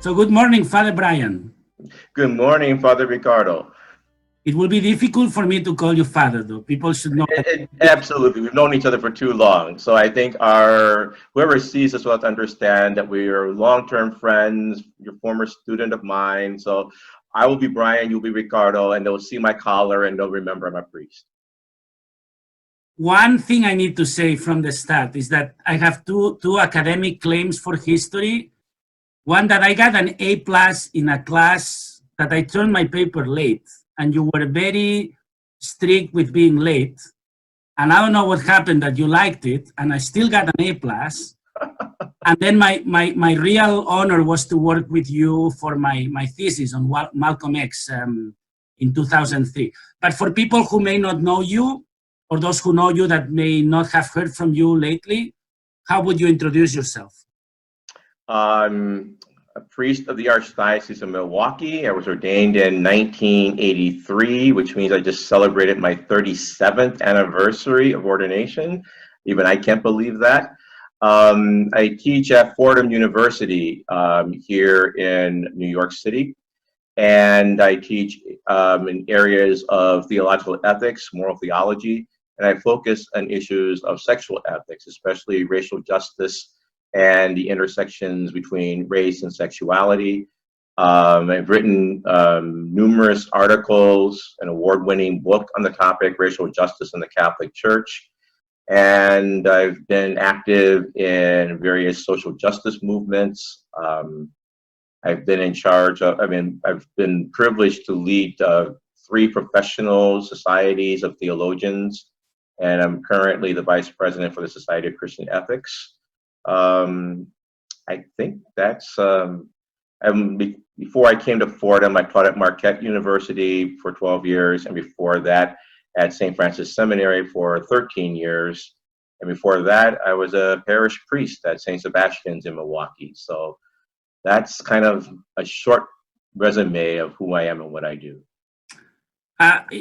So good morning, Father Bryan. Good morning, Father Ricardo. It will be difficult for me to call you Father, though. People should know that. Absolutely, we've known each other for too long, so I think our whoever sees us will have to understand that we are long-term friends. You're a former student of mine, so I will be Bryan, you'll be Ricardo, and they'll see my collar and they'll remember I'm a priest. One thing I need to say from the start is that I have two academic claims for history. One, that I got an A plus in a class that I turned my paper late, and you were very strict with being late. And I don't know what happened that you liked it, and I still got an A plus. And then my real honor was to work with you for my thesis on Malcolm X in 2003. But for people who may not know you, or those who know you that may not have heard from you lately, how would you introduce yourself? I'm a priest of the Archdiocese of Milwaukee. I was ordained in 1983, which means I just celebrated my 37th anniversary of ordination. Even I can't believe that. I teach at Fordham University here in New York City, and I teach in areas of theological ethics, moral theology, and I focus on issues of sexual ethics, especially racial justice and the intersections between race and sexuality. I've written numerous articles, an award-winning book on the topic, Racial Justice in the Catholic Church, and I've been active in various social justice movements. I've been in charge of, I've been privileged to lead 3 professional societies of theologians, and I'm currently the vice president for the Society of Christian Ethics. I think that's, before I came to Fordham, I taught at Marquette University for 12 years, and before that at St. Francis Seminary for 13 years. And before that, I was a parish priest at St. Sebastian's in Milwaukee. So that's kind of a short resume of who I am and what I do.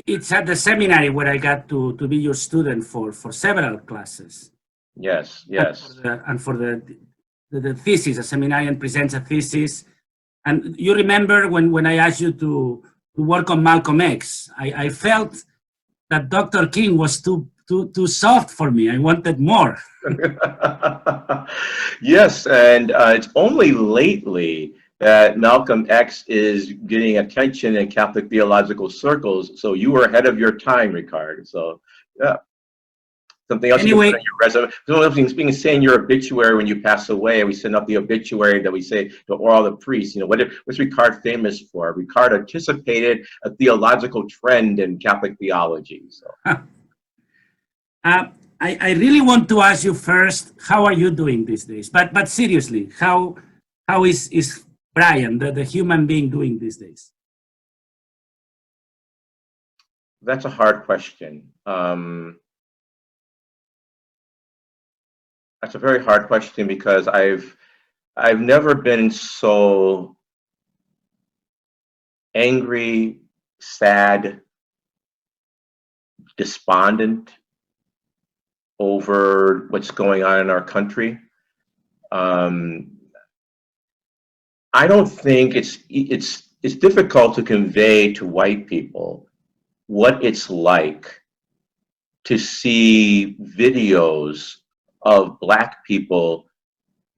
It's at the seminary where I got to be your student for several classes. Yes, yes. And for the thesis, a seminarian presents a thesis. And you remember when I asked you to work on Malcolm X, I felt that Dr. King was too soft for me. I wanted more. Yes, and it's only lately that Malcolm X is getting attention in Catholic theological circles. So you were ahead of your time, Ricard. So yeah. Something else Anyway, you can put on your resume. Something else being saying your obituary when you pass away. We send out the obituary that we say to all the priests. You know, what's Ricard famous for? Ricard anticipated a theological trend in Catholic theology. So. I really want to ask you first, how are you doing these days? But seriously, how is Bryan, the human being, doing these days? That's a hard question. That's a very hard question because I've never been so angry, sad, despondent over what's going on in our country. I don't think it's difficult to convey to white people what it's like to see videos of Black people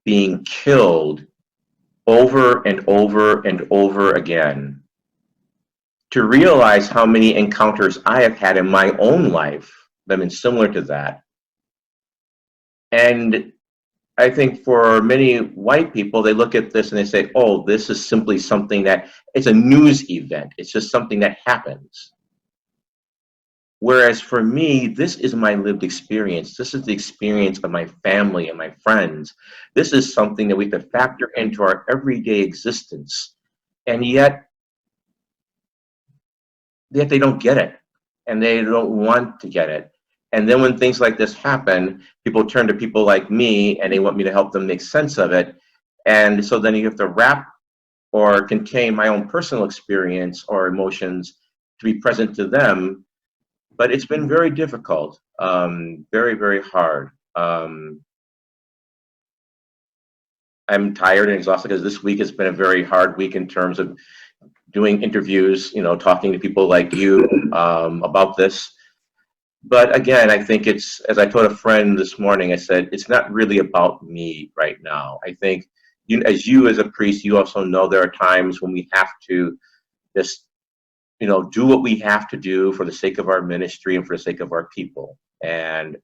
being killed over and over and over again. To realize how many encounters I have had in my own life that have been similar to that. And I think for many white people, they look at this and they say, oh, this is simply something that, it's a news event. It's just something that happens. Whereas for me, this is my lived experience. This is the experience of my family and my friends. This is something that we have to factor into our everyday existence. And yet they don't get it. And they don't want to get it. And then when things like this happen, people turn to people like me and they want me to help them make sense of it. And so then you have to wrap or contain my own personal experience or emotions to be present to them. But it's been very difficult, very, very hard. I'm tired and exhausted because this week has been a very hard week in terms of doing interviews, talking to people like you about this. But again, I think it's, as I told a friend this morning, I said, it's not really about me right now. I think as a priest, you also know there are times when we have to just, do what we have to do for the sake of our ministry and for the sake of our people. And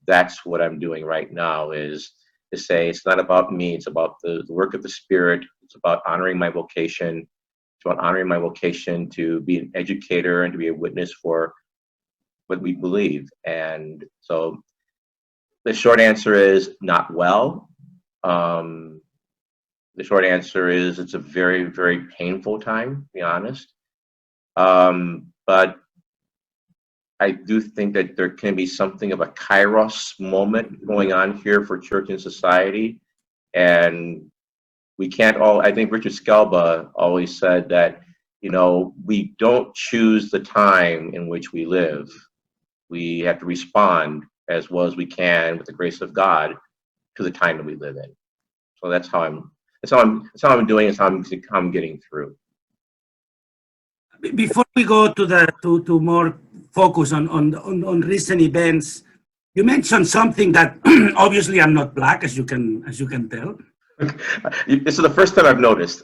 that's what I'm doing right now, is to say it's not about me. It's about the work of the Spirit. It's about honoring my vocation. It's about honoring my vocation to be an educator and to be a witness for what we believe. And so the short answer is not well. The short answer is it's a very, very painful time, to be honest. But I do think that there can be something of a Kairós moment going on here for church and society. And we can't I think Richard Skelba always said that, we don't choose the time in which we live. We have to respond as well as we can with the grace of God to the time that we live in. So that's how I'm doing. It's how I'm getting through. Before we go to more focus on recent events, you mentioned something that obviously I'm not black, as you can tell. This is the first time I've noticed.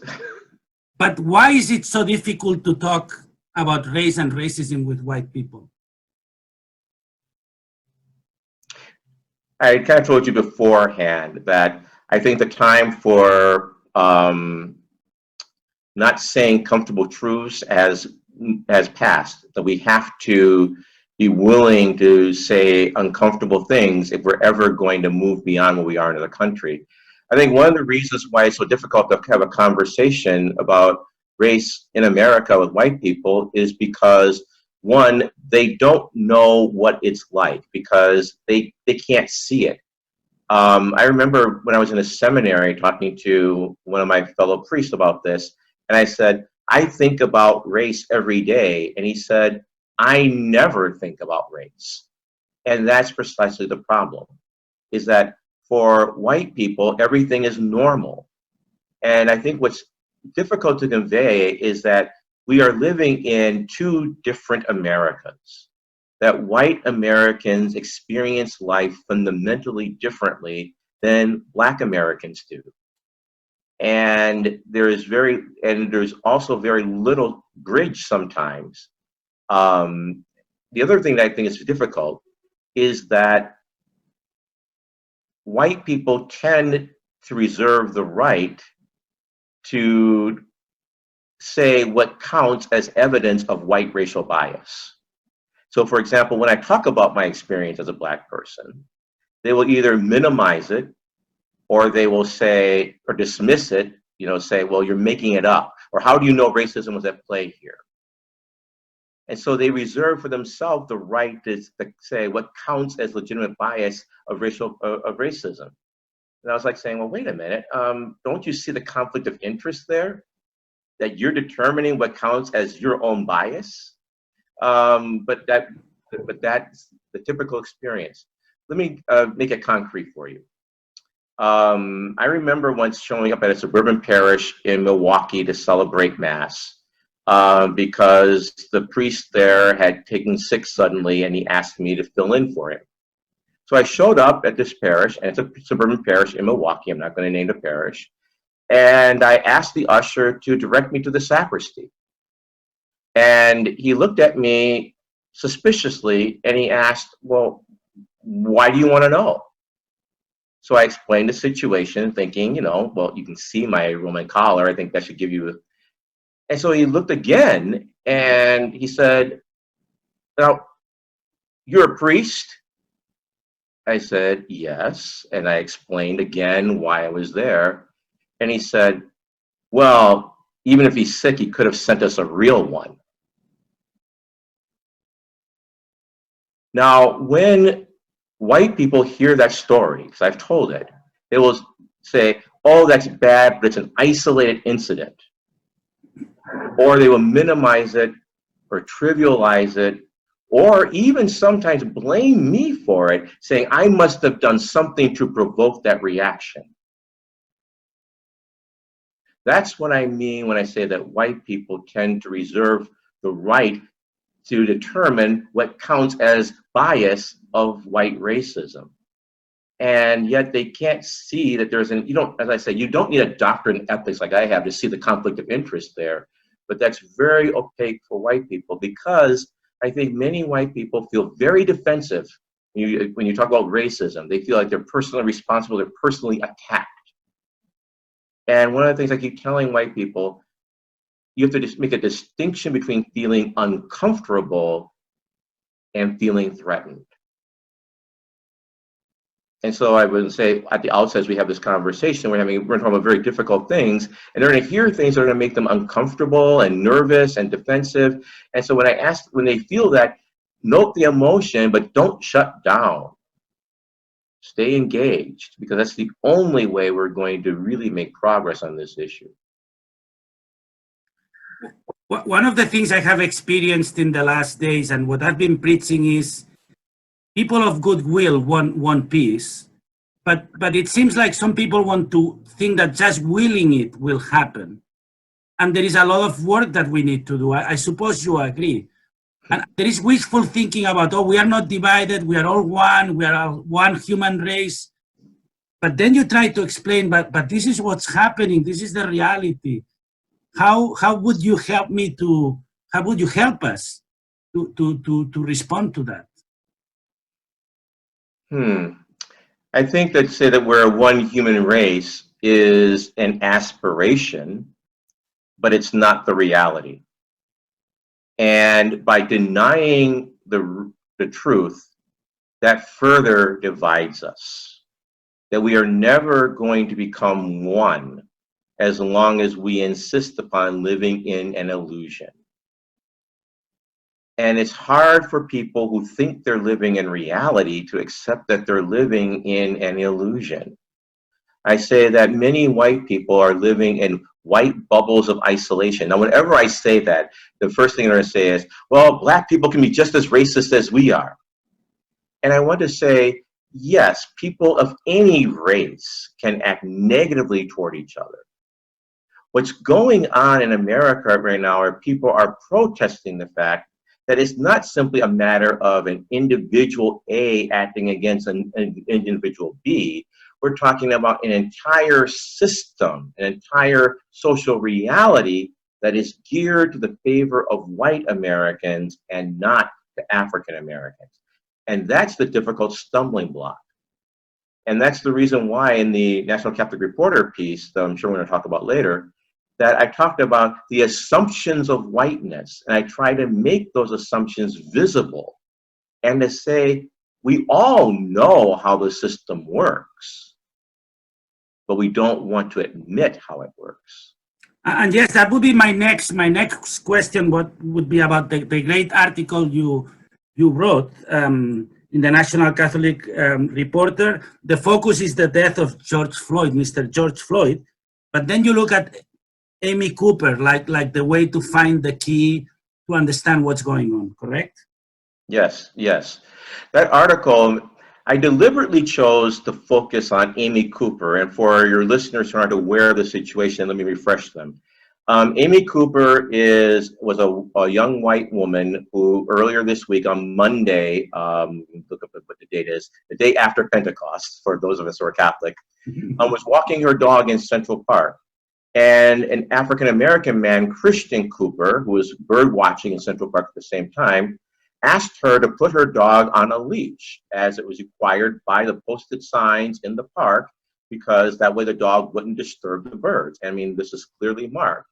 But why is it so difficult to talk about race and racism with white people? I kind of told you beforehand that I think the time for not saying comfortable truths has passed, that we have to be willing to say uncomfortable things if we're ever going to move beyond where we are in the country. I think one of the reasons why it's so difficult to have a conversation about race in America with white people is because, one, they don't know what it's like because they can't see it. I remember when I was in a seminary talking to one of my fellow priests about this, and I said, I think about race every day. And he said, I never think about race. And that's precisely the problem, is that for white people, everything is normal. And I think what's difficult to convey is that we are living in two different Americas, that white Americans experience life fundamentally differently than Black Americans do. And there's also very little bridge sometimes. The other thing that I think is difficult is that white people tend to reserve the right to say what counts as evidence of white racial bias. So for example, when I talk about my experience as a Black person, they will either minimize it or they will say, or dismiss it, say, well, you're making it up, or how do you know racism was at play here? And so they reserve for themselves the right to say what counts as legitimate bias of racism. And I was like saying, well, wait a minute, don't you see the conflict of interest there? That you're determining what counts as your own bias? But that's the typical experience. Let me make it concrete for you. I remember once showing up at a suburban parish in Milwaukee to celebrate Mass because the priest there had taken sick suddenly and he asked me to fill in for him. So I showed up at this parish, and it's a suburban parish in Milwaukee. I'm not going to name the parish. And I asked the usher to direct me to the sacristy. And he looked at me suspiciously and he asked, well, why do you want to know? So I explained the situation thinking, well, you can see my Roman collar. I think that should give you. And so he looked again and he said, now, you're a priest? I said, yes. And I explained again why I was there. And he said, well, even if he's sick, he could have sent us a real one. Now, when white people hear that story, because I've told it, they will say, oh, that's bad, but it's an isolated incident. Or they will minimize it or trivialize it, or even sometimes blame me for it, saying I must have done something to provoke that reaction. That's what I mean when I say that white people tend to reserve the right to determine what counts as bias of white racism. And yet they can't see that there's you don't, as I say, you don't need a doctorate in ethics like I have to see the conflict of interest there. But that's very opaque for white people, because I think many white people feel very defensive when you talk about racism. They feel like they're personally responsible, they're personally attacked. And one of the things I keep telling white people, you have to just make a distinction between feeling uncomfortable and feeling threatened. And so I would say at the outset, as we have this conversation, we're talking about very difficult things, and they're going to hear things that are going to make them uncomfortable and nervous and defensive. And so when they feel that, note the emotion, but don't shut down. Stay engaged, because that's the only way we're going to really make progress on this issue. One of the things I have experienced in the last days, and what I've been preaching, is people of goodwill want peace, but it seems like some people want to think that just willing it will happen. And there is a lot of work that we need to do. I suppose you agree. And there is wishful thinking about, oh, we are not divided, we are all one, we are all one human race. But then you try to explain, but this is what's happening, this is the reality. How would you help us to respond to that? I think that say that we're one human race is an aspiration, but it's not the reality. And by denying the truth, that further divides us. That we are never going to become one as long as we insist upon living in an illusion. And it's hard for people who think they're living in reality to accept that they're living in an illusion. I say that many white people are living in white bubbles of isolation. Now, whenever I say that, the first thing they're going to say is, well, black people can be just as racist as we are. And I want to say, yes, people of any race can act negatively toward each other. What's going on in America right now are people are protesting the fact that it's not simply a matter of an individual A acting against an individual B. We're talking about an entire system, an entire social reality that is geared to the favor of white Americans and not to African Americans. And that's the difficult stumbling block. And that's the reason why in the National Catholic Reporter piece, that I'm sure we're going to talk about later, that I talked about the assumptions of whiteness, and I try to make those assumptions visible and to say, we all know how the system works, but we don't want to admit how it works. And yes, that would be my next question. What would be about the great article you wrote in the National Catholic Reporter. The focus is the death of George Floyd, Mr. George Floyd, but then you look at Amy Cooper, like the way to find the key to understand what's going on, correct? Yes, yes. That article, I deliberately chose to focus on Amy Cooper, and for your listeners who aren't aware of the situation, let me refresh them. Amy Cooper was a young white woman who earlier this week on Monday, look up what the date is, the day after Pentecost, for those of us who are Catholic, was walking her dog in Central Park. And an African-American man, Christian Cooper, who was bird watching in Central Park at the same time, asked her to put her dog on a leash, as it was required by the posted signs in the park, because that way the dog wouldn't disturb the birds. I mean, this is clearly marked.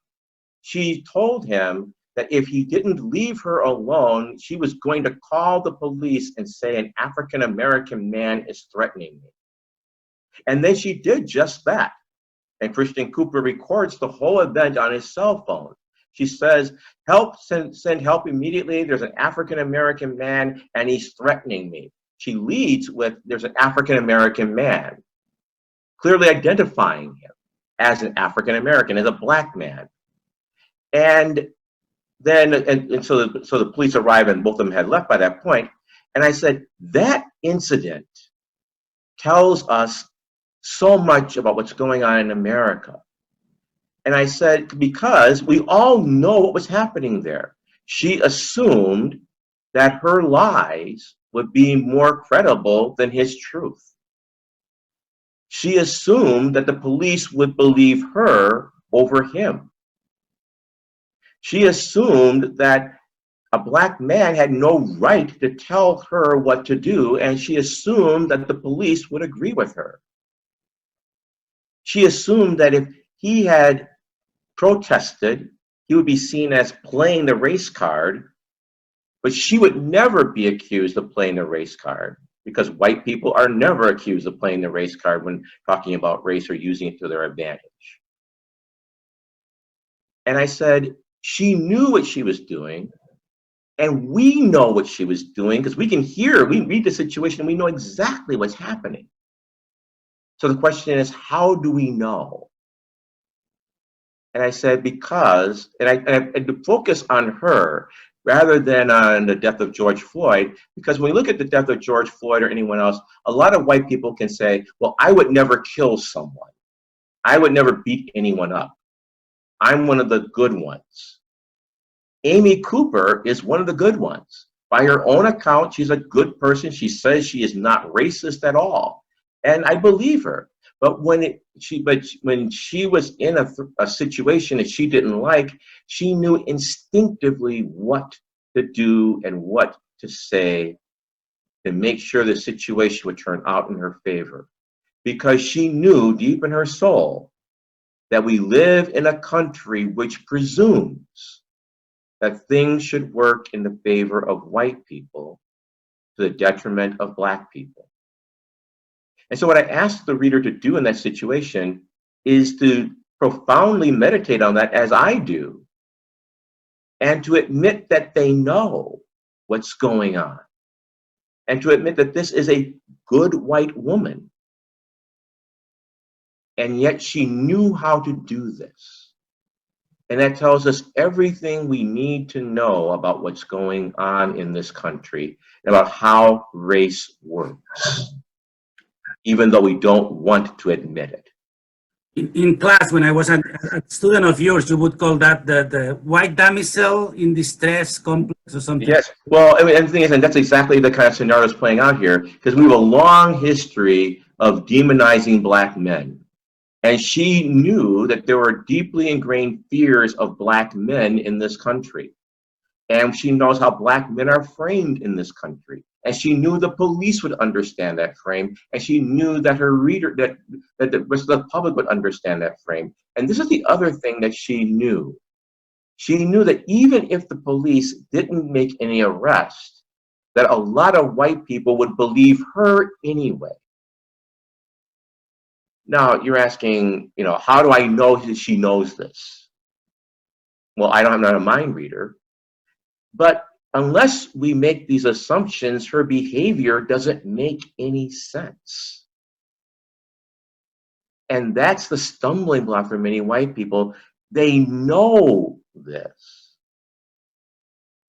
She told him that if he didn't leave her alone, she was going to call the police and say an African-American man is threatening me. And then she did just that. And Christian Cooper records the whole event on his cell phone. She says, help, send help immediately. There's an African-American man and he's threatening me. She leads with, there's an African-American man, clearly identifying him as an African-American, as a black man. And then, so the police arrive and both of them had left by that point. And I said, that incident tells us so much about what's going on in America. And I said, because we all know what was happening there. She assumed that her lies would be more credible than his truth. She assumed that the police would believe her over him. She assumed that a black man had no right to tell her what to do, and she assumed that the police would agree with her. She assumed that if he had protested, he would be seen as playing the race card, but she would never be accused of playing the race card, because white people are never accused of playing the race card when talking about race or using it to their advantage. And I said, she knew what she was doing, and we know what she was doing because we can hear, we read the situation, and we know exactly what's happening. So the question is, how do we know? And I said, because, and I to focus on her rather than on the death of George Floyd, because when we look at the death of George Floyd or anyone else, a lot of white people can say, well, I would never kill someone. I would never beat anyone up. I'm one of the good ones. Amy Cooper is one of the good ones. By her own account, she's a good person. She says she is not racist at all. And I believe her. But when she was in a situation that she didn't like, she knew instinctively what to do and what to say to make sure the situation would turn out in her favor. Because she knew deep in her soul that we live in a country which presumes that things should work in the favor of white people to the detriment of black people. And so what I ask the reader to do in that situation is to profoundly meditate on that, as I do, and to admit that they know what's going on, and to admit that this is a good white woman, and yet she knew how to do this. And that tells us everything we need to know about what's going on in this country, and about how race works, even though we don't want to admit it. In class, when I was a student of yours, you would call that the white damsel in distress complex or something. Yes, well, I mean, and the thing is, and that's exactly the kind of scenario that's playing out here, because we have a long history of demonizing black men. And she knew that there were deeply ingrained fears of black men in this country. And she knows how black men are framed in this country. And she knew the police would understand that frame. And she knew that her reader, that the rest of the public would understand that frame. And this is the other thing that she knew. She knew that even if the police didn't make any arrest, that a lot of white people would believe her anyway. Now, you're asking, how do I know that she knows this? Well, I'm not a mind reader. But unless we make these assumptions, her behavior doesn't make any sense. And that's the stumbling block for many white people. They know this,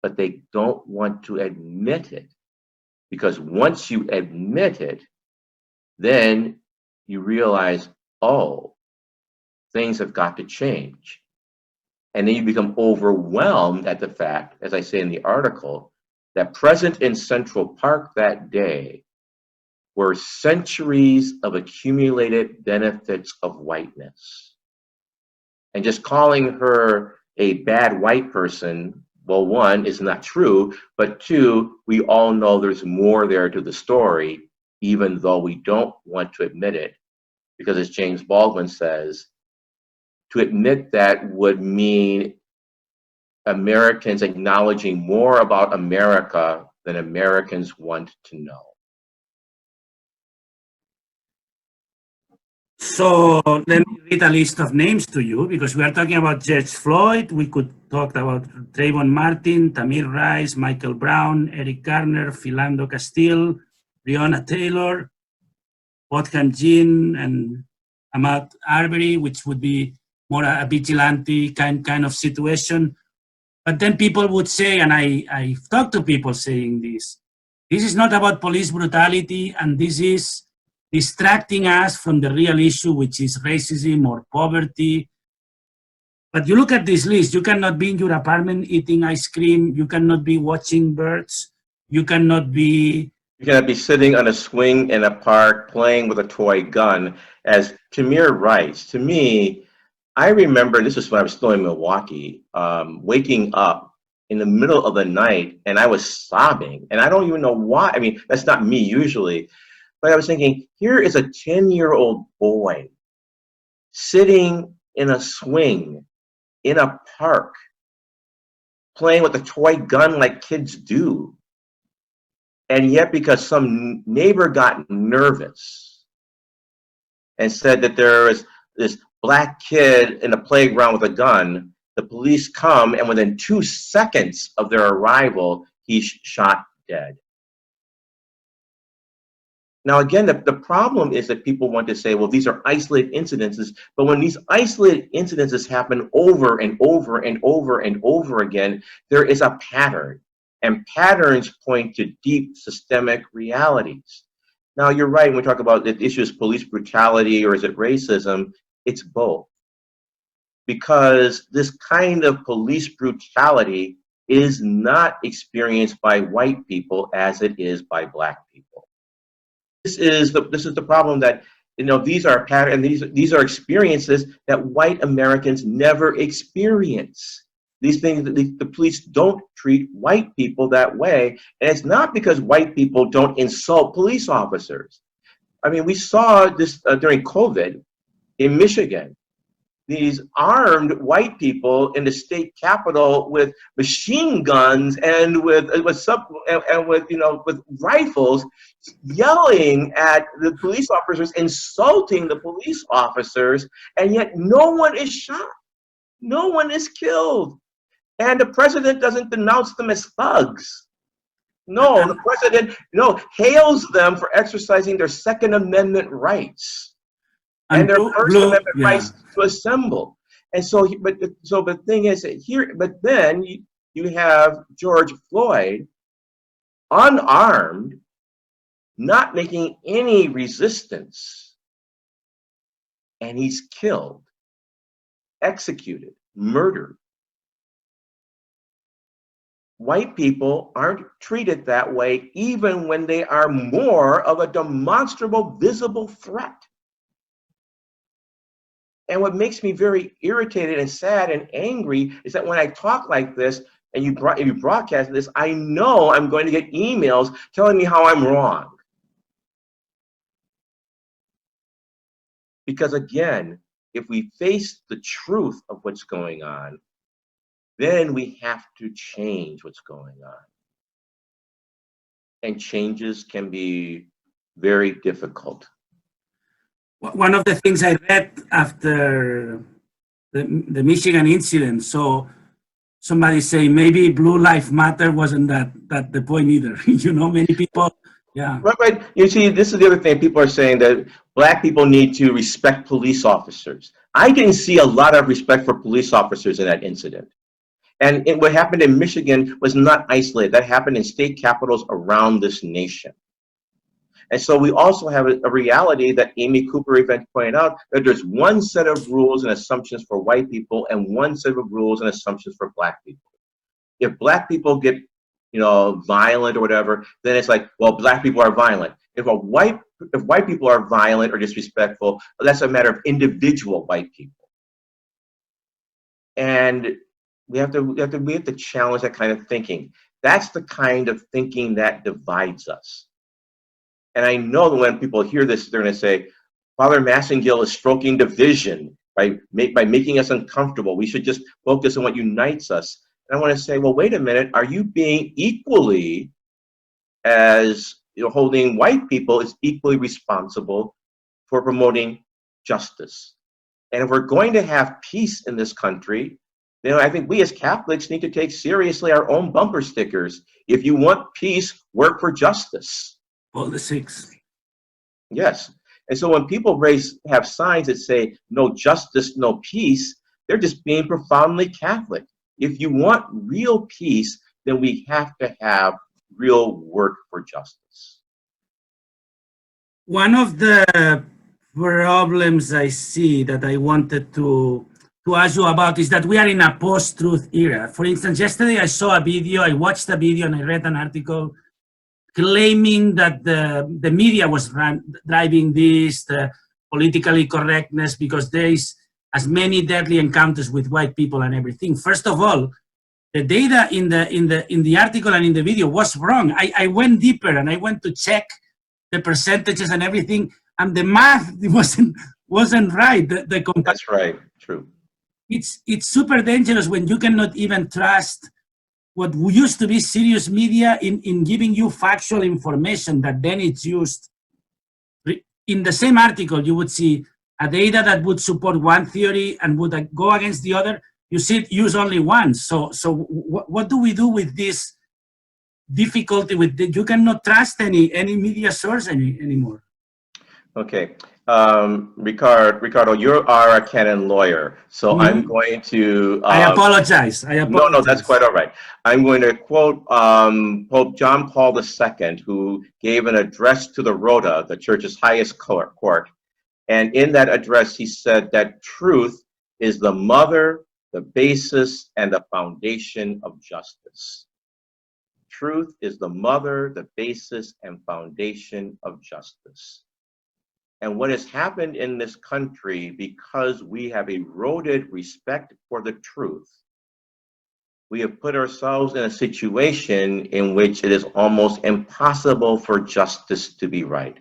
but they don't want to admit it. Because once you admit it, then you realize, oh, things have got to change. And then you become overwhelmed at the fact, as I say in the article, that present in Central Park that day were centuries of accumulated benefits of whiteness. And just calling her a bad white person, well, one, is not true, but two, we all know there's more there to the story, even though we don't want to admit it. Because as James Baldwin says, to admit that would mean Americans acknowledging more about America than Americans want to know. So let me read a list of names to you, because we are talking about George Floyd. We could talk about Trayvon Martin, Tamir Rice, Michael Brown, Eric Garner, Philando Castile, Breonna Taylor, Botham Jean, and Ahmaud Arbery, which would be more a vigilante kind of situation. But then people would say, and I've talked to people saying this is not about police brutality, and this is distracting us from the real issue, which is racism or poverty. But you look at this list, you cannot be in your apartment eating ice cream, you cannot be watching birds, you cannot be... You cannot be sitting on a swing in a park playing with a toy gun. As Tamir writes, to me, I remember, this is when I was still in Milwaukee, waking up in the middle of the night and I was sobbing, and I don't even know why. I mean, that's not me usually, but I was thinking, here is a 10-year-old boy sitting in a swing in a park playing with a toy gun like kids do. And yet, because some neighbor got nervous and said that there is this black kid in the playground with a gun, the police come, and within 2 seconds of their arrival, he's shot dead. Now, again, the problem is that people want to say, well, these are isolated incidences, but when these isolated incidences happen over and over and over and over again, there is a pattern, and patterns point to deep systemic realities. Now, you're right, when we talk about the issue is police brutality or is it racism, it's both. Because this kind of police brutality is not experienced by white people as it is by black people. This is the problem, that these are patterns, and these are experiences that white Americans never experience. These things, the police don't treat white people that way, and it's not because white people don't insult police officers. I mean, we saw this during COVID in Michigan. These armed white people in the state capitol with machine guns and with rifles, yelling at the police officers, insulting the police officers, and yet no one is shot, no one is killed, and the president doesn't denounce them as thugs. No, the president hails them for exercising their Second Amendment rights and their First Amendment rights to assemble. And so, but the thing is that but then you have George Floyd, unarmed, not making any resistance, and he's killed, executed, murdered. White people aren't treated that way, even when they are more of a demonstrable, visible threat. And what makes me very irritated and sad and angry is that when I talk like this and you broadcast this, I know I'm going to get emails telling me how I'm wrong. Because again, if we face the truth of what's going on, then we have to change what's going on. And changes can be very difficult. One of the things I read after the Michigan incident, so somebody say maybe Blue Lives Matter wasn't that the point either. Many people, yeah. Right. You see, this is the other thing. People are saying that black people need to respect police officers. I didn't see a lot of respect for police officers in that incident. And what happened in Michigan was not isolated. That happened in state capitals around this nation. And so we also have a reality that Amy Cooper even pointed out, that there's one set of rules and assumptions for white people and one set of rules and assumptions for black people. If black people get, violent or whatever, then it's like, well, black people are violent. If white people are violent or disrespectful, that's a matter of individual white people. And we have to challenge that kind of thinking. That's the kind of thinking that divides us. And I know that when people hear this, they're going to say, Father Massingale is stroking division by making us uncomfortable. We should just focus on what unites us. And I want to say, well, wait a minute. Are you being equally as holding white people is equally responsible for promoting justice? And if we're going to have peace in this country, I think we as Catholics need to take seriously our own bumper stickers. If you want peace, work for justice. All the six. Yes. And so when people have signs that say no justice, no peace, they're just being profoundly Catholic. If you want real peace, then we have to have real work for justice. One of the problems I see that I wanted to to ask you about is that we are in a post-truth era. For instance, yesterday I saw a video, I watched a video and I read an article claiming that the media was driving this, the politically correctness, because there is as many deadly encounters with white people and everything. First of all, the data in the article and in the video was wrong. I went deeper and I went to check the percentages and everything, and the math wasn't right. That's right. True. It's super dangerous when you cannot even trust what used to be serious media in giving you factual information that then it's used. In the same article, you would see a data that would support one theory and would go against the other. You see it use only one. So what do we do with this difficulty with you cannot trust any media source anymore? Okay. Ricardo, you are a canon lawyer, so I'm going to... I apologize. No, that's quite all right. I'm going to quote Pope John Paul II, who gave an address to the Rota, the church's highest court. And in that address, he said that truth is the mother, the basis, and the foundation of justice. Truth is the mother, the basis, and foundation of justice. And what has happened in this country, because we have eroded respect for the truth, we have put ourselves in a situation in which it is almost impossible for justice to be right.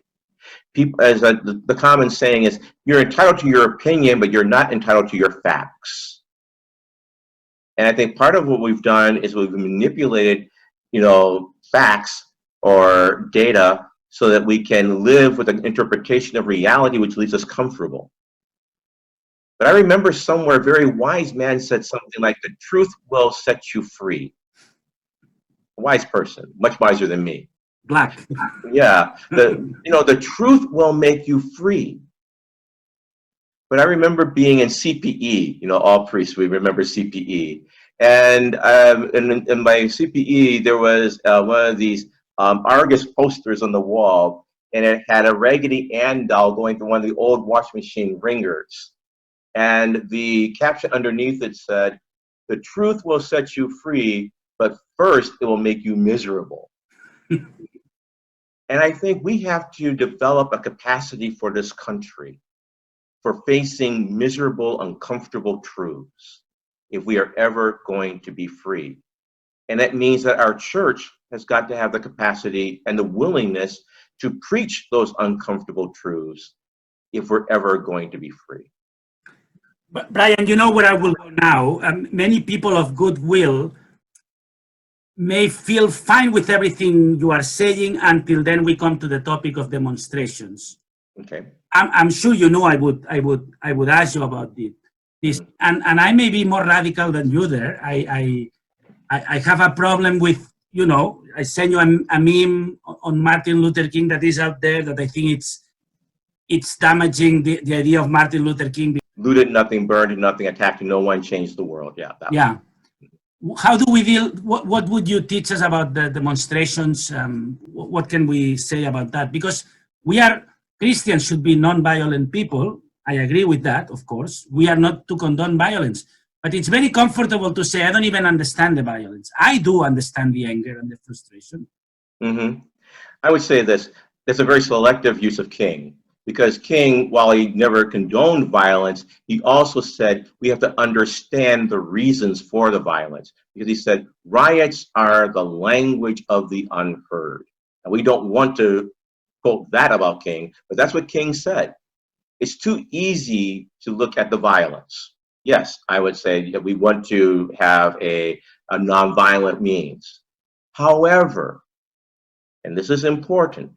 People, as the common saying is, you're entitled to your opinion, but you're not entitled to your facts. And I think part of what we've done is we've manipulated, facts or data so that we can live with an interpretation of reality which leaves us comfortable. But I remember somewhere a very wise man said something like, the truth will set you free. A wise person, much wiser than me. Black. Yeah, the truth will make you free. But I remember being in CPE, all priests, we remember CPE. And in my CPE, there was one of these Argus posters on the wall, and it had a Raggedy Ann doll going through one of the old washing machine wringers. And the caption underneath it said, the truth will set you free, but first it will make you miserable. And I think we have to develop a capacity for this country for facing miserable, uncomfortable truths if we are ever going to be free. And that means that our church has got to have the capacity and the willingness to preach those uncomfortable truths if we're ever going to be free. But Bryan, you know where I will go now? Many people of goodwill may feel fine with everything you are saying until then we come to the topic of demonstrations. Okay. I'm sure you know I would ask you about this. And I may be more radical than you there. I have a problem with, I send you a meme on Martin Luther King that is out there that I think it's damaging the idea of Martin Luther King. Looted nothing, burned nothing, attacked no one, changed the world. Yeah. Yeah. How do we deal, what would you teach us about the demonstrations? What can we say about that? Because Christians should be non-violent people. I agree with that, of course. We are not to condone violence. But it's very comfortable to say, I don't even understand the violence. I do understand the anger and the frustration. I would say this, it's a very selective use of King. Because King, while he never condoned violence, he also said we have to understand the reasons for the violence. Because he said riots are the language of the unheard. And we don't want to quote that about King, but that's what King said. It's too easy to look at the violence. Yes, I would say that we want to have a nonviolent means. However, and this is important,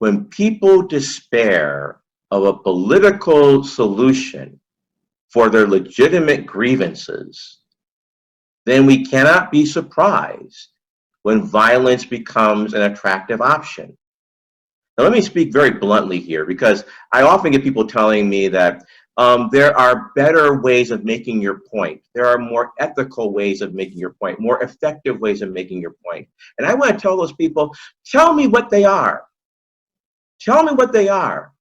when people despair of a political solution for their legitimate grievances, then we cannot be surprised when violence becomes an attractive option. Now, let me speak very bluntly here, because I often get people telling me that there are better ways of making your point. There are more ethical ways of making your point, more effective ways of making your point. And I want to tell those people, tell me what they are. Tell me what they are.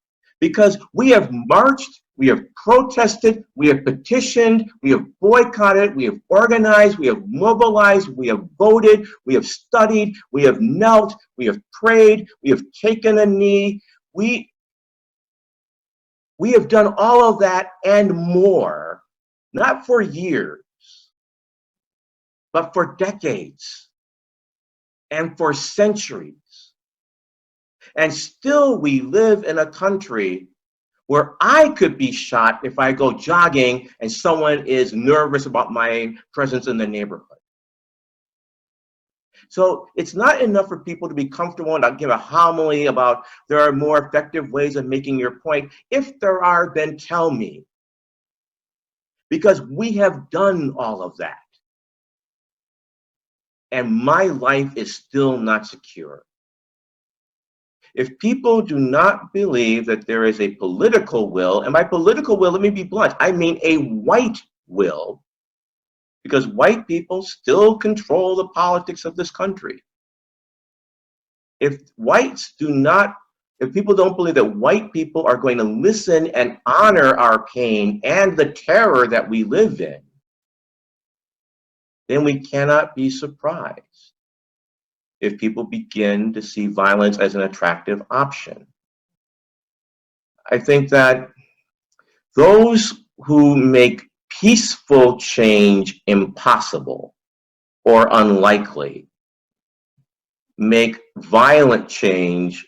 Because we have marched, we have protested, we have petitioned, we have boycotted, we have organized, we have mobilized, we have voted, we have studied, we have knelt, we have prayed, we have taken a knee. We have done all of that and more, not for years, but for decades and for centuries. And still we live in a country where I could be shot if I go jogging and someone is nervous about my presence in the neighborhood. So it's not enough for people to be comfortable and give a homily about there are more effective ways of making your point. If there are, then tell me. Because we have done all of that. And my life is still not secure. If people do not believe that there is a political will, and by political will, let me be blunt, I mean a white will, because white people still control the politics of this country. If people don't believe that white people are going to listen and honor our pain and the terror that we live in, then we cannot be surprised if people begin to see violence as an attractive option. I think that those who make peaceful change impossible or unlikely make violent change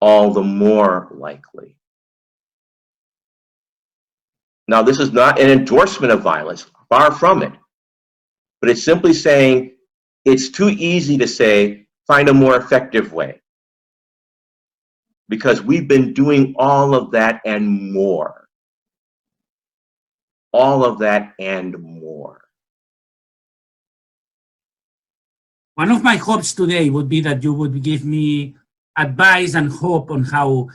all the more likely. Now, this is not an endorsement of violence, far from it, but it's simply saying it's too easy to say, find a more effective way. Because we've been doing all of that and more. All of that and more. One of my hopes today would be that you would give me advice and hope on how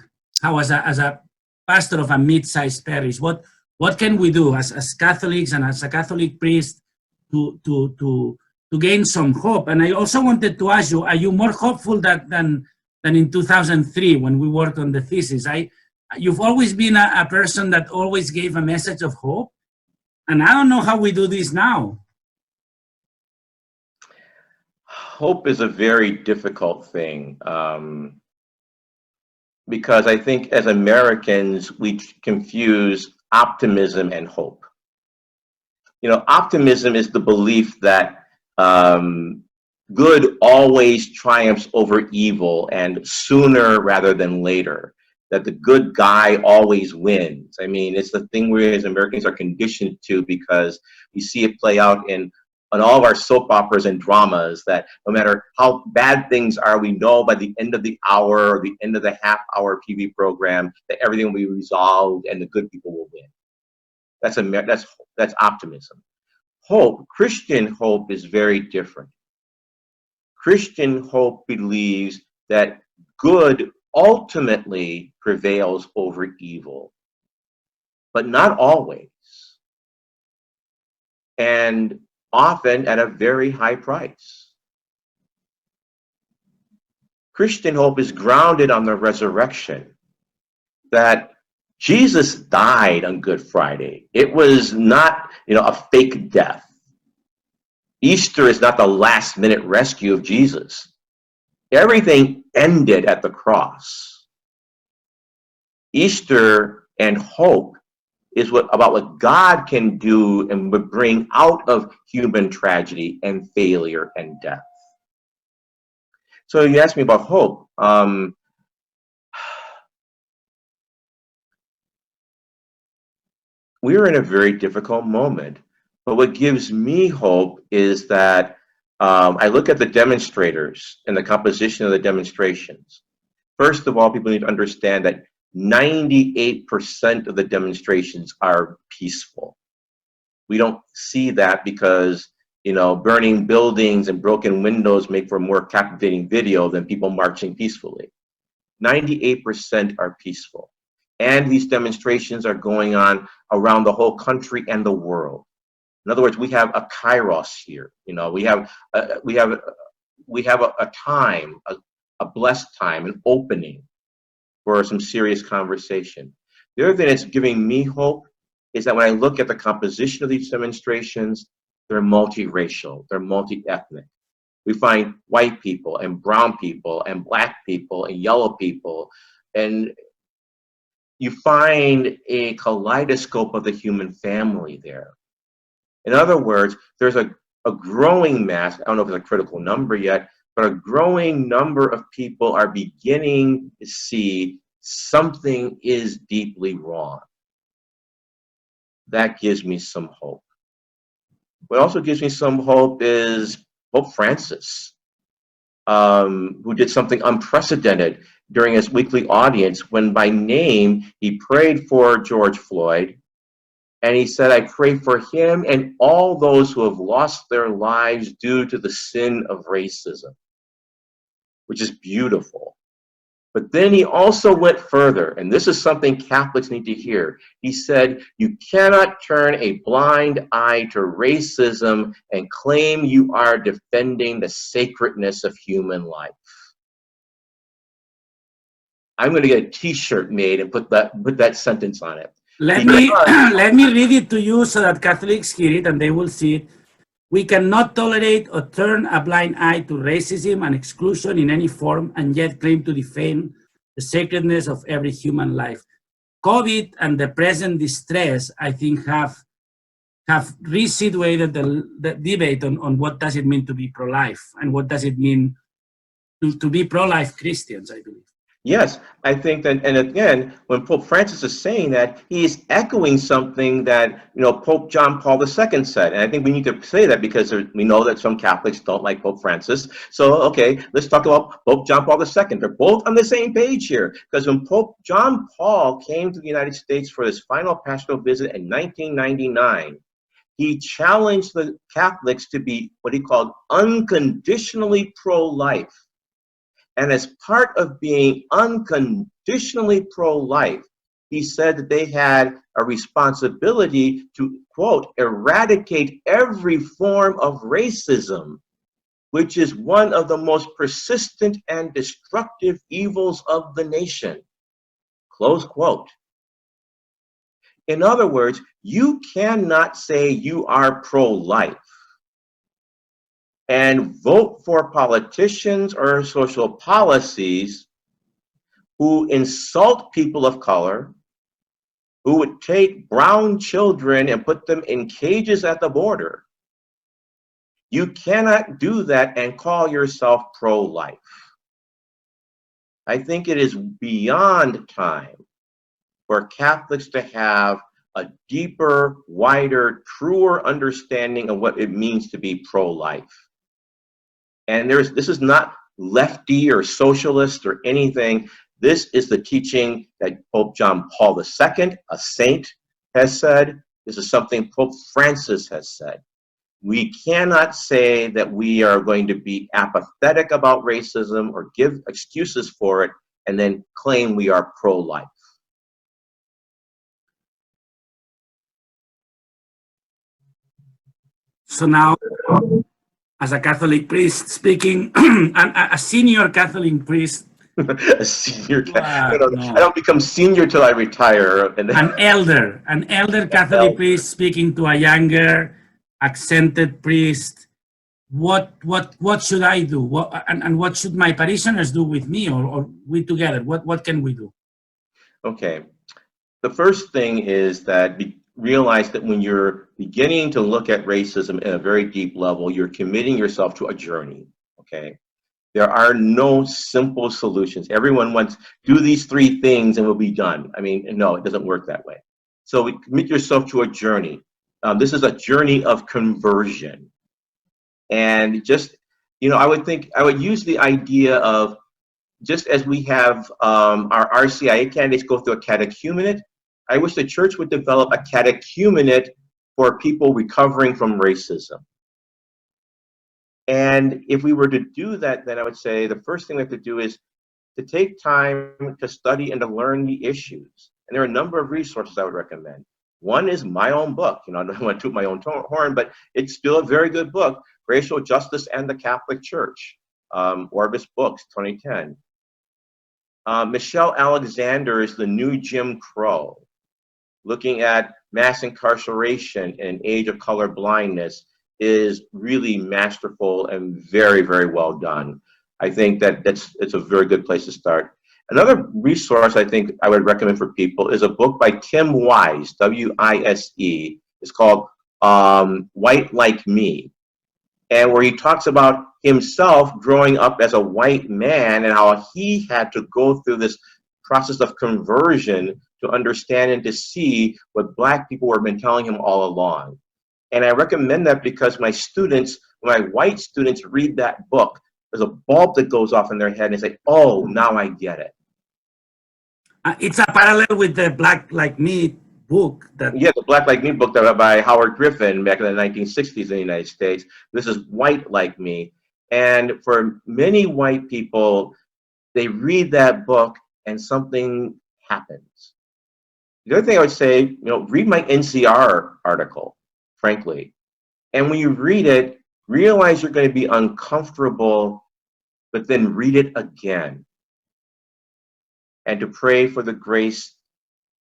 as a pastor of a mid-sized parish, what can we do as Catholics and as a Catholic priest to gain some hope? And I also wanted to ask you, are you more hopeful than in 2003 when we worked on the thesis? You've always been a person that always gave a message of hope, and I don't know how we do this now. Hope is a very difficult thing because I think as Americans, we confuse optimism and hope. You know, optimism is the belief that good always triumphs over evil, and sooner rather than later, that the good guy always wins. I mean, it's the thing we as Americans are conditioned to because we see it play out in all of our soap operas and dramas, that no matter how bad things are, we know by the end of the hour or the end of the half-hour TV program that everything will be resolved and the good people will win. That's optimism. Hope, Christian hope, is very different. Christian hope believes that good ultimately prevails over evil, but not always, and often at a very high price. Christian hope is grounded on the resurrection, that Jesus died on Good Friday. It was not, a fake death. Easter is not the last-minute rescue of Jesus. Everything ended at the cross. Easter and hope is about what God can do and would bring out of human tragedy and failure and death. So you asked me about hope. We're in a very difficult moment, but what gives me hope is that I look at the demonstrators and the composition of the demonstrations. First of all, people need to understand that 98% of the demonstrations are peaceful. We don't see that because, burning buildings and broken windows make for a more captivating video than people marching peacefully. 98% are peaceful. And these demonstrations are going on around the whole country and the world. In other words, we have a Kairós here. We have a time, a blessed time, an opening for some serious conversation. The other thing that's giving me hope is that when I look at the composition of these demonstrations, they're multiracial, they're multi-ethnic. We find white people and brown people and black people and yellow people, and you find a kaleidoscope of the human family there. In other words, there's a growing mass, I don't know if it's a critical number yet, but a growing number of people are beginning to see something is deeply wrong. That gives me some hope. What also gives me some hope is Pope Francis, who did something unprecedented during his weekly audience when by name he prayed for George Floyd. And he said, I pray for him and all those who have lost their lives due to the sin of racism, which is beautiful. But then he also went further, and this is something Catholics need to hear. He said, you cannot turn a blind eye to racism and claim you are defending the sacredness of human life. I'm going to get a t-shirt made and put that sentence on it. Let me read it to you so that Catholics hear it and they will see it. We cannot tolerate or turn a blind eye to racism and exclusion in any form and yet claim to defend the sacredness of every human life. COVID and the present distress, I think, have resituated the debate on what does it mean to be pro-life and what does it mean to be pro-life Christians, I believe. Yes, I think that, and again, when Pope Francis is saying that, he is echoing something that, Pope John Paul II said. And I think we need to say that because we know that some Catholics don't like Pope Francis. So, okay, let's talk about Pope John Paul II. They're both on the same page here. Because when Pope John Paul came to the United States for his final pastoral visit in 1999, he challenged the Catholics to be what he called unconditionally pro-life. And as part of being unconditionally pro-life, he said that they had a responsibility to, quote, eradicate every form of racism, which is one of the most persistent and destructive evils of the nation, close quote. In other words, you cannot say you are pro-life and vote for politicians or social policies who insult people of color, who would take brown children and put them in cages at the border. You cannot do that and call yourself pro-life. I think it is beyond time for Catholics to have a deeper, wider, truer understanding of what it means to be pro-life. And this is not lefty or socialist or anything. This is the teaching that Pope John Paul II, a saint, has said. This is something Pope Francis has said. We cannot say that we are going to be apathetic about racism or give excuses for it and then claim we are pro-life. So now, as a Catholic priest speaking, a senior Catholic priest. A senior, I don't become senior till I retire. An elder Catholic priest speaking to a younger, accented priest. What should I do? And what should my parishioners do with me or we together? What can we do? Okay, the first thing is that realize that when you're beginning to look at racism at a very deep level, you're committing yourself to a journey, okay? There are no simple solutions. Everyone wants, do these 3 things and we'll be done. I mean, no, it doesn't work that way. So commit yourself to a journey. This is a journey of conversion. And just, I would use the idea of, just as we have our RCIA candidates go through a catechumenate, I wish the church would develop a catechumenate for people recovering from racism. And if we were to do that, then I would say the first thing we have to do is to take time to study and to learn the issues. And there are a number of resources I would recommend. One is my own book. I don't want to toot my own horn, but it's still a very good book, Racial Justice and the Catholic Church, Orbis Books, 2010. Michelle Alexander's The New Jim Crow, looking at mass incarceration and an age of color blindness, is really masterful and very, very well done. I think that it's a very good place to start. Another resource I think I would recommend for people is a book by Tim Wise, W-I-S-E. It's called White Like Me, and where he talks about himself growing up as a white man and how he had to go through this process of conversion to understand and to see what Black people were been telling him all along. And I recommend that because my students, when my white students read that book, there's a bulb that goes off in their head and they say, oh, now I get it. It's a parallel with the Black Like Me book. Yeah, the Black Like Me book by Howard Griffin back in the 1960s in the United States. This is White Like Me. And for many white people, they read that book and something happens. The other thing I would say, read my NCR article, frankly. And when you read it, realize you're going to be uncomfortable, but then read it again. And to pray for the grace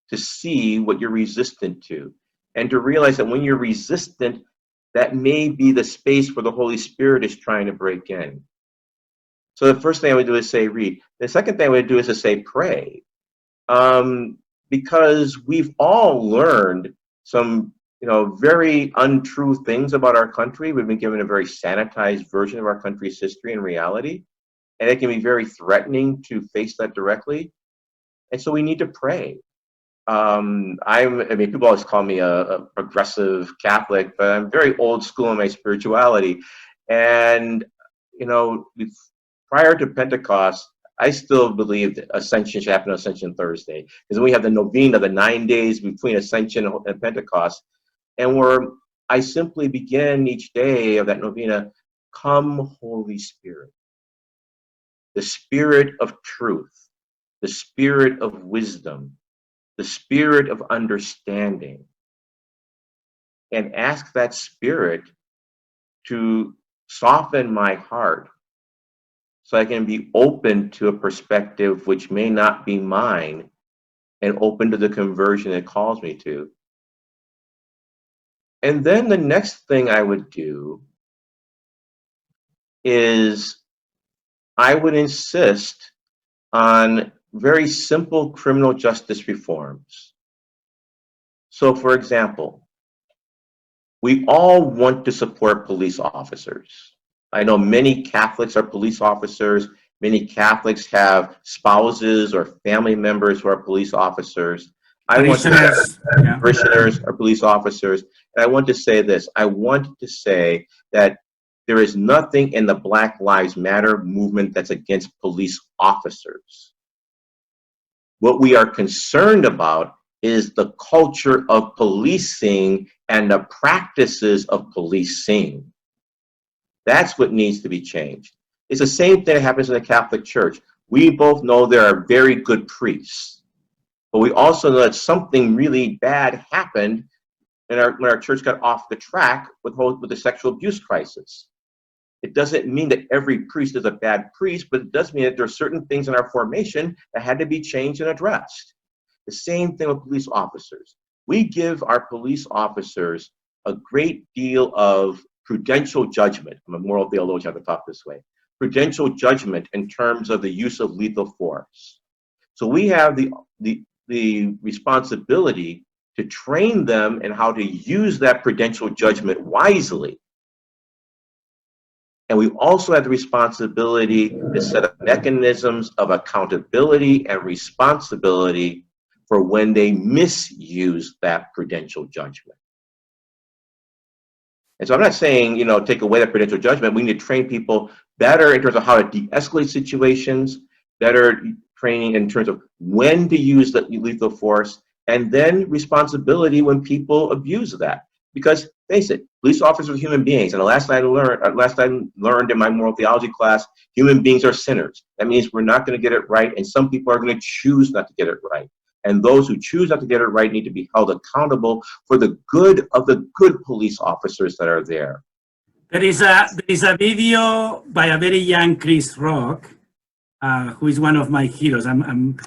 to see what you're resistant to. And to realize that when you're resistant, that may be the space where the Holy Spirit is trying to break in. So the first thing I would do is say read. The second thing I would do is to say pray. Because we've all learned some very untrue things about our country. We've been given a very sanitized version of our country's history and reality. And it can be very threatening to face that directly. And so we need to pray. People always call me a progressive Catholic, but I'm very old school in my spirituality. And, prior to Pentecost, I still believed Ascension should happen on Ascension Thursday. Because we have the novena, the 9 days between Ascension and Pentecost, and where I simply begin each day of that novena, come Holy Spirit, the Spirit of truth, the Spirit of wisdom, the Spirit of understanding, and ask that Spirit to soften my heart so I can be open to a perspective which may not be mine and open to the conversion it calls me to. And then the next thing I would do is I would insist on very simple criminal justice reforms. So, for example, we all want to support police officers. I know many Catholics are police officers. Many Catholics have spouses or family members who are police officers. Parishioners are police officers. And I want to say this. I want to say that there is nothing in the Black Lives Matter movement that's against police officers. What we are concerned about is the culture of policing and the practices of policing. That's what needs to be changed. It's the same thing that happens in the Catholic Church. We both know there are very good priests, but we also know that something really bad happened when our church got off the track with the sexual abuse crisis. It doesn't mean that every priest is a bad priest, but it does mean that there are certain things in our formation that had to be changed and addressed. The same thing with police officers. We give our police officers a great deal of prudential judgment. I'm a moral theologian, I have to talk this way. Prudential judgment in terms of the use of lethal force. So we have the responsibility to train them in how to use that prudential judgment wisely. And we also have the responsibility to set up mechanisms of accountability and responsibility for when they misuse that prudential judgment. And so I'm not saying, take away that prudential judgment. We need to train people better in terms of how to de-escalate situations, better training in terms of when to use the lethal force, and then responsibility when people abuse that. Because face it, police officers are human beings. And the last I learned in my moral theology class, human beings are sinners. That means we're not going to get it right, and some people are going to choose not to get it right. And those who choose not to get it right need to be held accountable for the good of the good police officers that are there. There is a video by a very young Chris Rock who is one of my heroes. And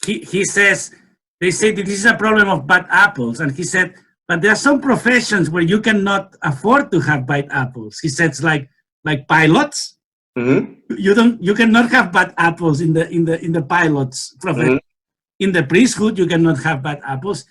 he says, they say that this is a problem of bad apples. And he said, but there are some professions where you cannot afford to have bad apples. He says, like pilots. Mm-hmm. You cannot have bad apples in the pilots profession. Mm-hmm. In the priesthood, you cannot have bad apples.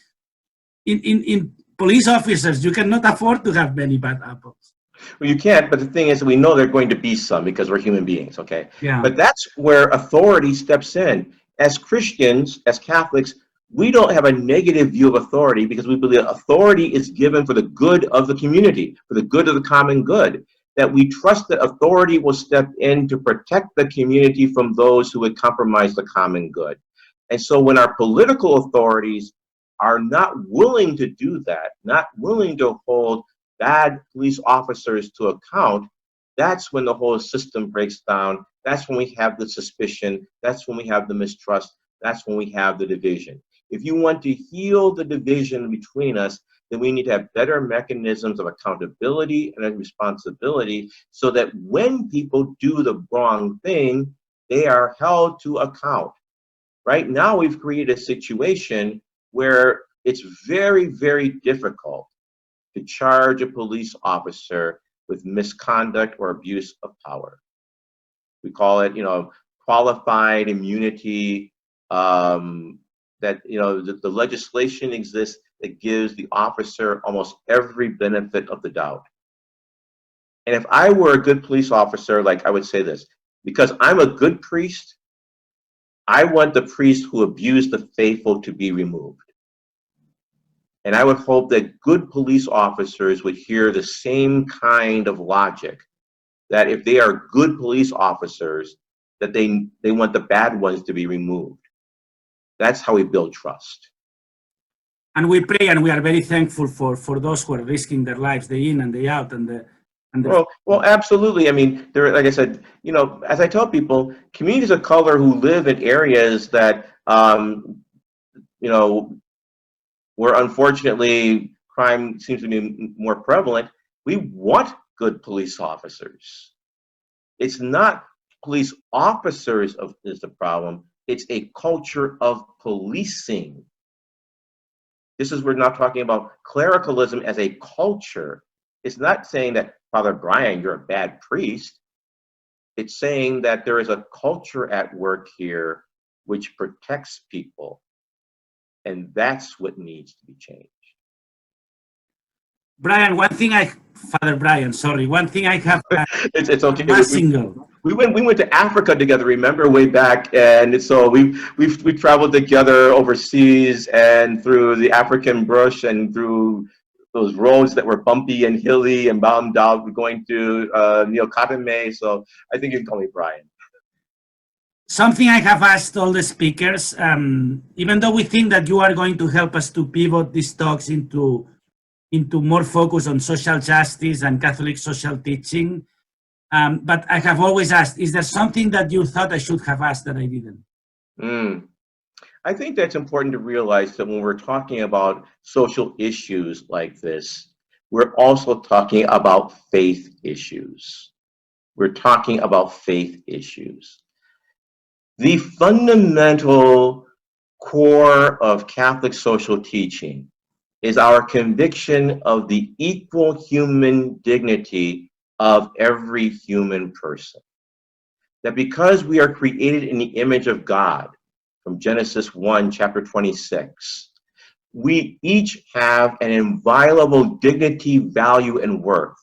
In police officers, you cannot afford to have many bad apples. Well, you can't, but the thing is, we know there are going to be some because we're human beings, okay? Yeah. But that's where authority steps in. As Christians, as Catholics, we don't have a negative view of authority because we believe authority is given for the good of the community, for the good of the common good. That we trust that authority will step in to protect the community from those who would compromise the common good. And so when our political authorities are not willing to do that, not willing to hold bad police officers to account, that's when the whole system breaks down. That's when we have the suspicion. That's when we have the mistrust. That's when we have the division. If you want to heal the division between us, then we need to have better mechanisms of accountability and responsibility so that when people do the wrong thing, they are held to account. Right now, we've created a situation where it's very, very difficult to charge a police officer with misconduct or abuse of power. We call it, qualified immunity. That the legislation exists that gives the officer almost every benefit of the doubt. And if I were a good police officer, like I would say this, because I'm a good priest, I want the priest who abused the faithful to be removed. And I would hope that good police officers would hear the same kind of logic, that if they are good police officers, that they want the bad ones to be removed. That's how we build trust. And we pray, and we are very thankful for those who are risking their lives day in and day out. Well, absolutely. I mean, like I said, as I tell people, communities of color who live in areas that, where unfortunately crime seems to be more prevalent, we want good police officers. It's not police officers is the problem. It's a culture of policing. We're not talking about clericalism as a culture. It's not saying that, Father Bryan, you're a bad priest. It's saying that there is a culture at work here which protects people. And that's what needs to be changed. Bryan, one thing I have it's okay. Massingale. We went to Africa together, remember, way back, and so we traveled together overseas and through the African bush and through those roads that were bumpy and hilly and bombed out. We're going to Katame, so I think you can call me Bryan. Something I have asked all the speakers, even though we think that you are going to help us to pivot these talks into more focus on social justice and Catholic social teaching, but I have always asked, is there something that you thought I should have asked that I didn't? I think that's important to realize that when we're talking about social issues like this, we're also talking about faith issues. We're talking about faith issues. The fundamental core of Catholic social teaching is our conviction of the equal human dignity of every human person. That because we are created in the image of God, from Genesis 1, chapter 26, we each have an inviolable dignity, value, and worth.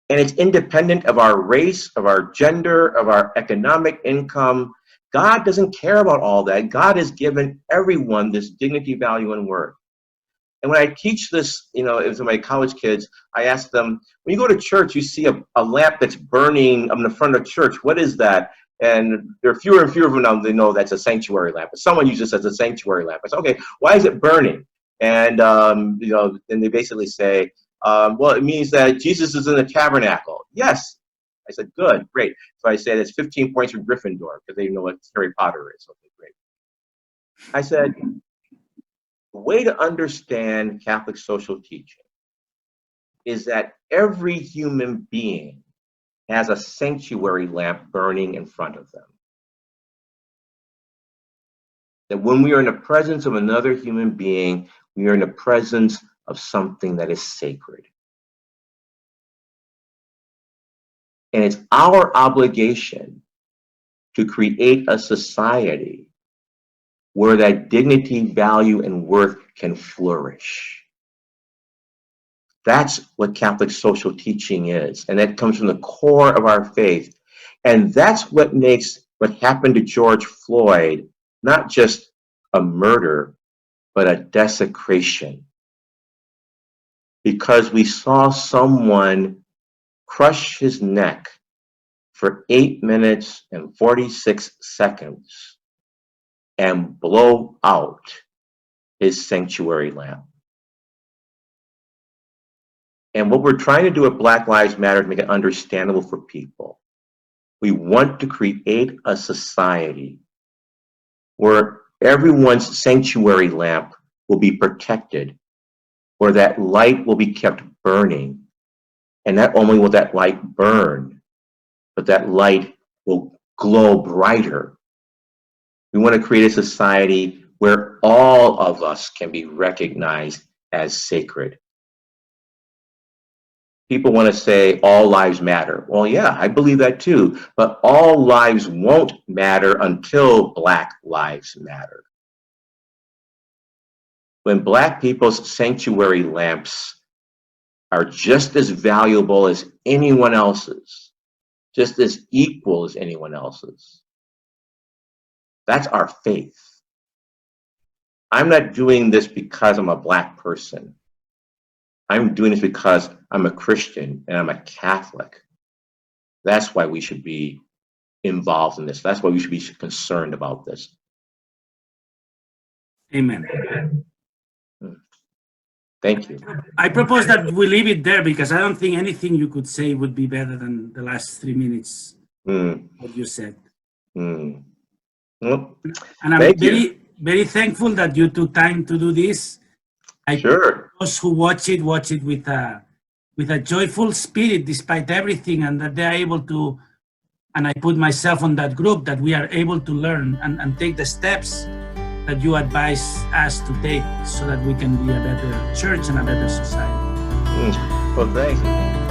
And it's independent of our race, of our gender, of our economic income. God doesn't care about all that. God has given everyone this dignity, value, and worth. And when I teach this, to my college kids, I ask them, when you go to church, you see a lamp that's burning on the front of church. What is that? And there are fewer and fewer of them now. They know that's a sanctuary lamp. But someone uses this as a sanctuary lamp. I say, okay, why is it burning? And then they basically say, well, it means that Jesus is in the tabernacle. Yes. I said, good, great. So I said, it's 15 points from Gryffindor because they know what Harry Potter is. Okay, great. I said, the way to understand Catholic social teaching is that every human being has a sanctuary lamp burning in front of them. That when we are in the presence of another human being, we are in the presence of something that is sacred. And it's our obligation to create a society where that dignity, value, and worth can flourish. That's what Catholic social teaching is, and that comes from the core of our faith. And that's what makes what happened to George Floyd not just a murder, but a desecration. Because we saw someone crush his neck for 8 minutes and 46 seconds and blow out his sanctuary lamp. And what we're trying to do at Black Lives Matter is make it understandable for people. We want to create a society where everyone's sanctuary lamp will be protected, where that light will be kept burning. And not only will that light burn, but that light will glow brighter. We want to create a society where all of us can be recognized as sacred. People want to say all lives matter. Well, yeah, I believe that too, but all lives won't matter until Black lives matter. When Black people's sanctuary lamps are just as valuable as anyone else's, just as equal as anyone else's, that's our faith. I'm not doing this because I'm a Black person. I'm doing this because I'm a Christian and I'm a Catholic. That's why we should be involved in this. That's why we should be concerned about this. Amen. Thank you. I propose that we leave it there because I don't think anything you could say would be better than the last 3 minutes what you said. Well, And I'm very thankful that you took time to do this. Sure. Those who watch it with a joyful spirit despite everything, and that they are able to, and I put myself on that group, that we are able to learn and take the steps that you advise us to take so that we can be a better church and a better society. Well, thanks.